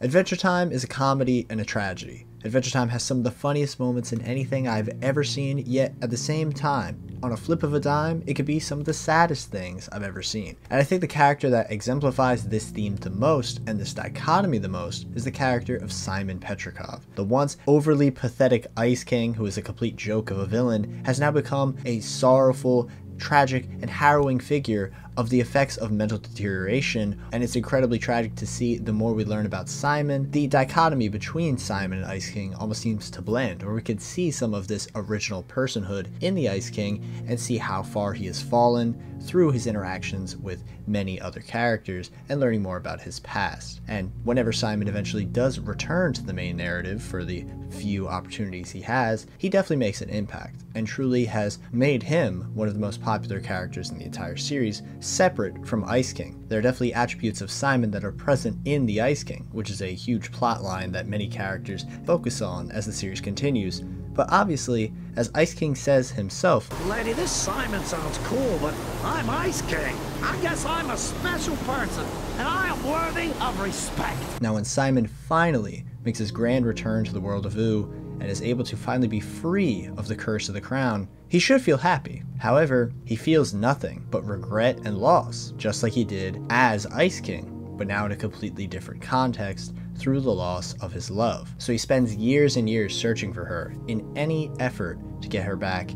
Adventure Time is a comedy and a tragedy. Adventure Time has some of the funniest moments in anything I've ever seen, yet at the same time, on a flip of a dime, it could be some of the saddest things I've ever seen. And I think the character that exemplifies this theme the most, and this dichotomy the most, is the character of Simon Petrikov. The once overly pathetic Ice King, who is a complete joke of a villain, has now become a sorrowful, tragic, and harrowing figure of the effects of mental deterioration, and it's incredibly tragic to see the more we learn about Simon. The dichotomy between Simon and Ice King almost seems to blend, where we could see some of this original personhood in the Ice King and see how far he has fallen through his interactions with many other characters and learning more about his past. And whenever Simon eventually does return to the main narrative for the few opportunities he has, he definitely makes an impact and truly has made him one of the most popular characters in the entire series, separate from Ice King. There are definitely attributes of Simon that are present in the Ice King, which is a huge plot line that many characters focus on as the series continues. But obviously, as Ice King says himself, "Lady, this Simon sounds cool, but I'm Ice King. I guess I'm a special person, and I am worthy of respect." Now when Simon finally makes his grand return to the world of Ooo and is able to finally be free of the curse of the crown, he should feel happy. However, he feels nothing but regret and loss, just like he did as Ice King, but now in a completely different context through the loss of his love. So he spends years and years searching for her in any effort to get her back,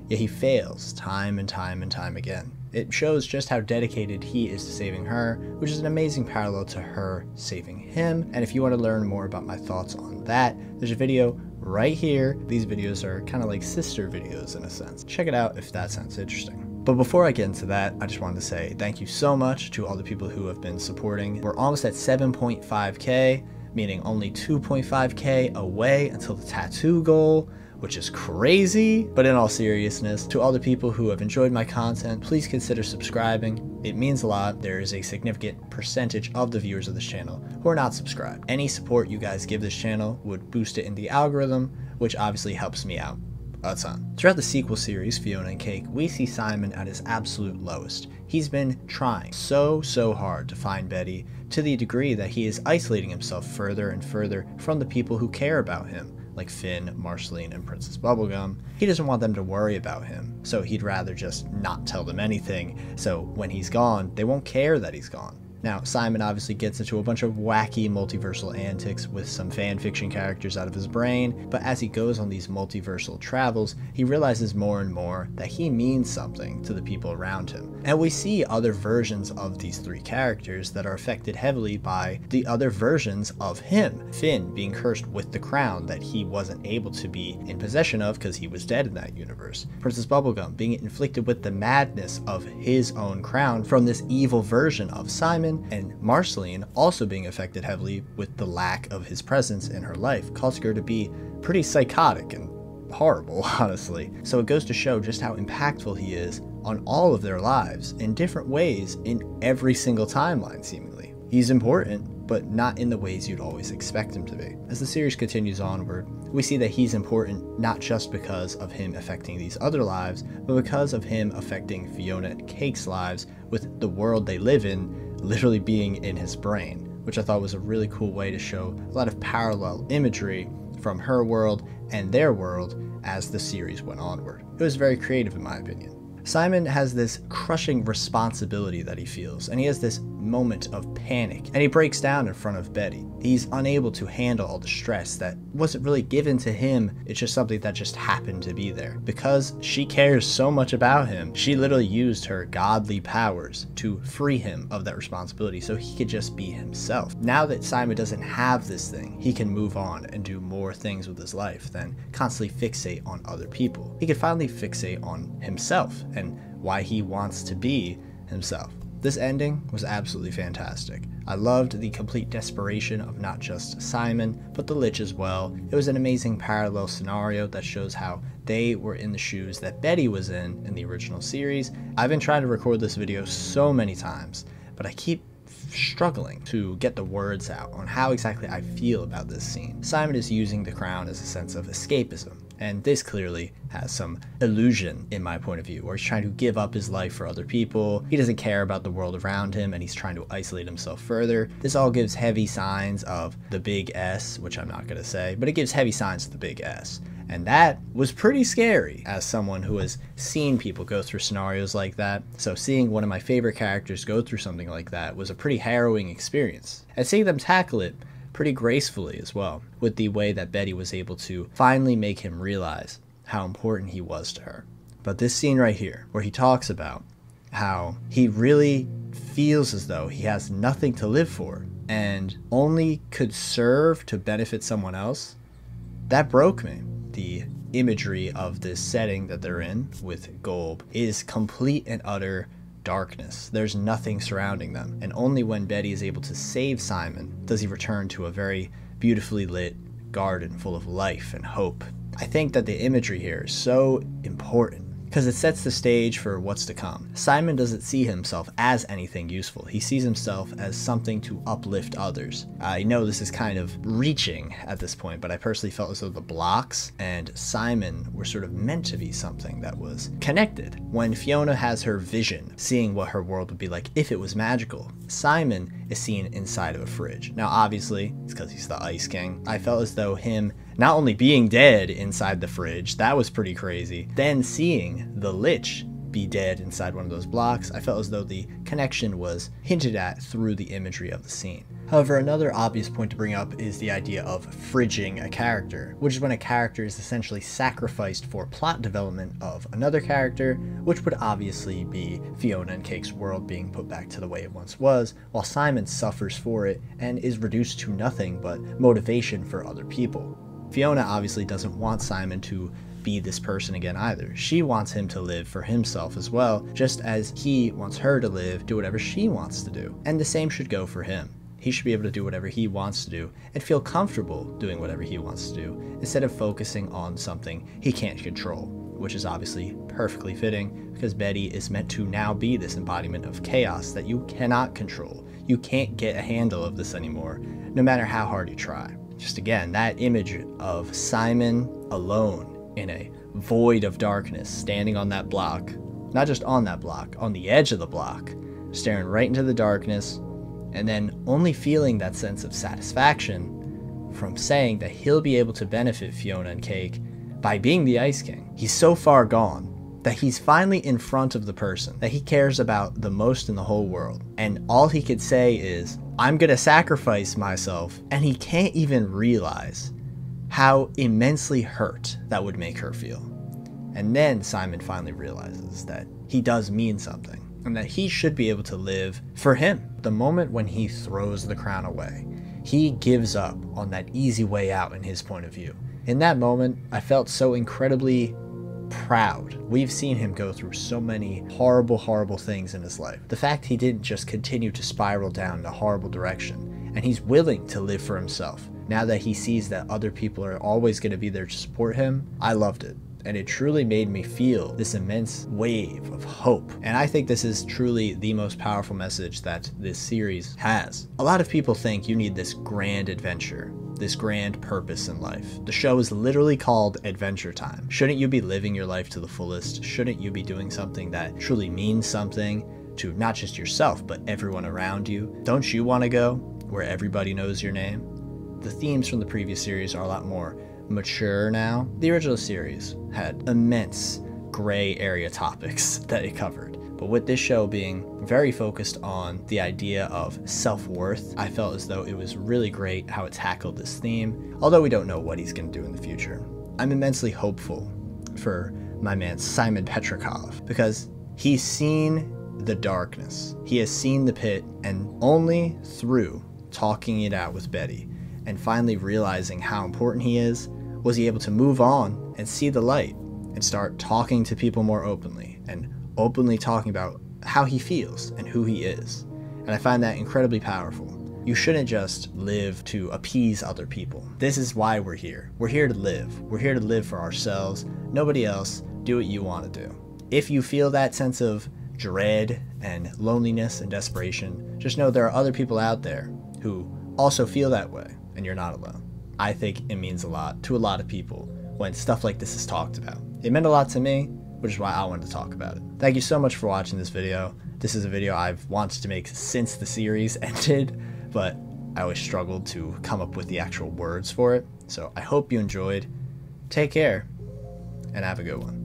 yet he fails time and time and time again. It shows just how dedicated he is to saving her, which is an amazing parallel to her saving him. And if you want to learn more about my thoughts on that, there's a video right here. These videos are kind of like sister videos in a sense. Check it out if that sounds interesting. But before I get into that, I just wanted to say thank you so much to all the people who have been supporting. We're almost at 7.5K, meaning only 2.5K away until the tattoo goal, which is crazy. But in all seriousness, to all the people who have enjoyed my content, please consider subscribing. It means a lot. There is a significant percentage of the viewers of this channel who are not subscribed. Any support you guys give this channel would boost it in the algorithm, which obviously helps me out a ton. Throughout the sequel series, Fiona and Cake, we see Simon at his absolute lowest. He's been trying so hard to find Betty, to the degree that he is isolating himself further and further from the people who care about him, like Finn, Marceline, and Princess Bubblegum. He doesn't want them to worry about him, so he'd rather just not tell them anything, so when he's gone, they won't care that he's gone. Now, Simon obviously gets into a bunch of wacky multiversal antics with some fanfiction characters out of his brain, but as he goes on these multiversal travels, he realizes more and more that he means something to the people around him. And we see other versions of these three characters that are affected heavily by the other versions of him. Finn being cursed with the crown that he wasn't able to be in possession of because he was dead in that universe. Princess Bubblegum being inflicted with the madness of his own crown from this evil version of Simon, and Marceline also being affected heavily with the lack of his presence in her life, causing her to be pretty psychotic and horrible, honestly. So it goes to show just how impactful he is on all of their lives in different ways in every single timeline, seemingly. He's important, but not in the ways you'd always expect him to be. As the series continues onward, we see that he's important not just because of him affecting these other lives, but because of him affecting Fiona and Cake's lives, with the world they live in literally being in his brain, which I thought was a really cool way to show a lot of parallel imagery from her world and their world as the series went onward. It was very creative in my opinion. Simon has this crushing responsibility that he feels, and he has this moment of panic, and he breaks down in front of Betty. He's unable to handle all the stress that wasn't really given to him, it's just something that just happened to be there. Because she cares so much about him, she literally used her godly powers to free him of that responsibility so he could just be himself. Now that Simon doesn't have this thing, he can move on and do more things with his life than constantly fixate on other people. He could finally fixate on himself and why he wants to be himself. This ending was absolutely fantastic. I loved the complete desperation of not just Simon, but the Lich as well. It was an amazing parallel scenario that shows how they were in the shoes that Betty was in the original series. I've been trying to record this video so many times, but I keep struggling to get the words out on how exactly I feel about this scene. Simon is using the crown as a sense of escapism, And this clearly has some illusion in my point of view, where he's trying to give up his life for other people. He doesn't care about the world around him, and he's trying to isolate himself further. This all gives heavy signs of the big S, which I'm not going to say, but it gives heavy signs of the big S. And that was pretty scary as someone who has seen people go through scenarios like that. So seeing one of my favorite characters go through something like that was a pretty harrowing experience. And seeing them tackle it pretty gracefully as well, with the way that Betty was able to finally make him realize how important he was to her. But this scene right here, where he talks about how he really feels as though he has nothing to live for and only could serve to benefit someone else, that broke me. The imagery of this setting that they're in with Golb is complete and utter darkness. There's nothing surrounding them, and only when Betty is able to save Simon does he return to a very beautifully lit garden full of life and hope. I think that the imagery here is so important because it sets the stage for what's to come. Simon doesn't see himself as anything useful. He sees himself as something to uplift others. I know this is kind of reaching at this point, but I personally felt as though the blocks and Simon were sort of meant to be something that was connected. When Fiona has her vision, seeing what her world would be like if it was magical, Simon is seen inside of a fridge. Now obviously, it's because he's the Ice King. I felt as though him not only being dead inside the fridge, that was pretty crazy, then seeing the Lich be dead inside one of those blocks, I felt as though the connection was hinted at through the imagery of the scene. However, another obvious point to bring up is the idea of fridging a character, which is when a character is essentially sacrificed for plot development of another character, which would obviously be Fiona and Cake's world being put back to the way it once was, while Simon suffers for it and is reduced to nothing but motivation for other people. Fiona obviously doesn't want Simon to be this person again either. She wants him to live for himself as well, just as he wants her to live, do whatever she wants to do. And the same should go for him. He should be able to do whatever he wants to do and feel comfortable doing whatever he wants to do, instead of focusing on something he can't control, which is obviously perfectly fitting because Betty is meant to now be this embodiment of chaos that you cannot control. You can't get a handle of this anymore, no matter how hard you try. Just again, that image of Simon alone in a void of darkness, standing on that block, not just on that block, on the edge of the block, staring right into the darkness, and then only feeling that sense of satisfaction from saying that he'll be able to benefit Fiona and Cake by being the Ice King. He's so far gone that he's finally in front of the person that he cares about the most in the whole world, and all he could say is, I'm gonna sacrifice myself, and he can't even realize how immensely hurt that would make her feel. And then Simon finally realizes that he does mean something, and that he should be able to live for him. The moment when he throws the crown away, he gives up on that easy way out in his point of view. In that moment, I felt so incredibly proud. We've seen him go through so many horrible, horrible things in his life. The fact he didn't just continue to spiral down in a horrible direction, and he's willing to live for himself. Now that he sees that other people are always going to be there to support him, I loved it. And it truly made me feel this immense wave of hope. And I think this is truly the most powerful message that this series has. A lot of people think you need this grand adventure, this grand purpose in life. The show is literally called Adventure Time. Shouldn't you be living your life to the fullest? Shouldn't you be doing something that truly means something to not just yourself, but everyone around you? Don't you want to go where everybody knows your name? The themes from the previous series are a lot more mature now. The original series had immense gray area topics that it covered, but with this show being very focused on the idea of self-worth, I felt as though it was really great how it tackled this theme, although we don't know what he's going to do in the future. I'm immensely hopeful for my man Simon Petrikov, because he's seen the darkness, he has seen the pit, and only through talking it out with Betty and finally realizing how important he is, was he able to move on and see the light and start talking to people more openly and openly talking about how he feels and who he is. And I find that incredibly powerful. You shouldn't just live to appease other people. This is why we're here. We're here to live. We're here to live for ourselves. Nobody else. Do what you want to do. If you feel that sense of dread and loneliness and desperation, just know there are other people out there who also feel that way, and you're not alone. I think it means a lot to a lot of people when stuff like this is talked about. It meant a lot to me, which is why I wanted to talk about it. Thank you so much for watching this video. This is a video I've wanted to make since the series ended, but I always struggled to come up with the actual words for it. So I hope you enjoyed. Take care, and have a good one.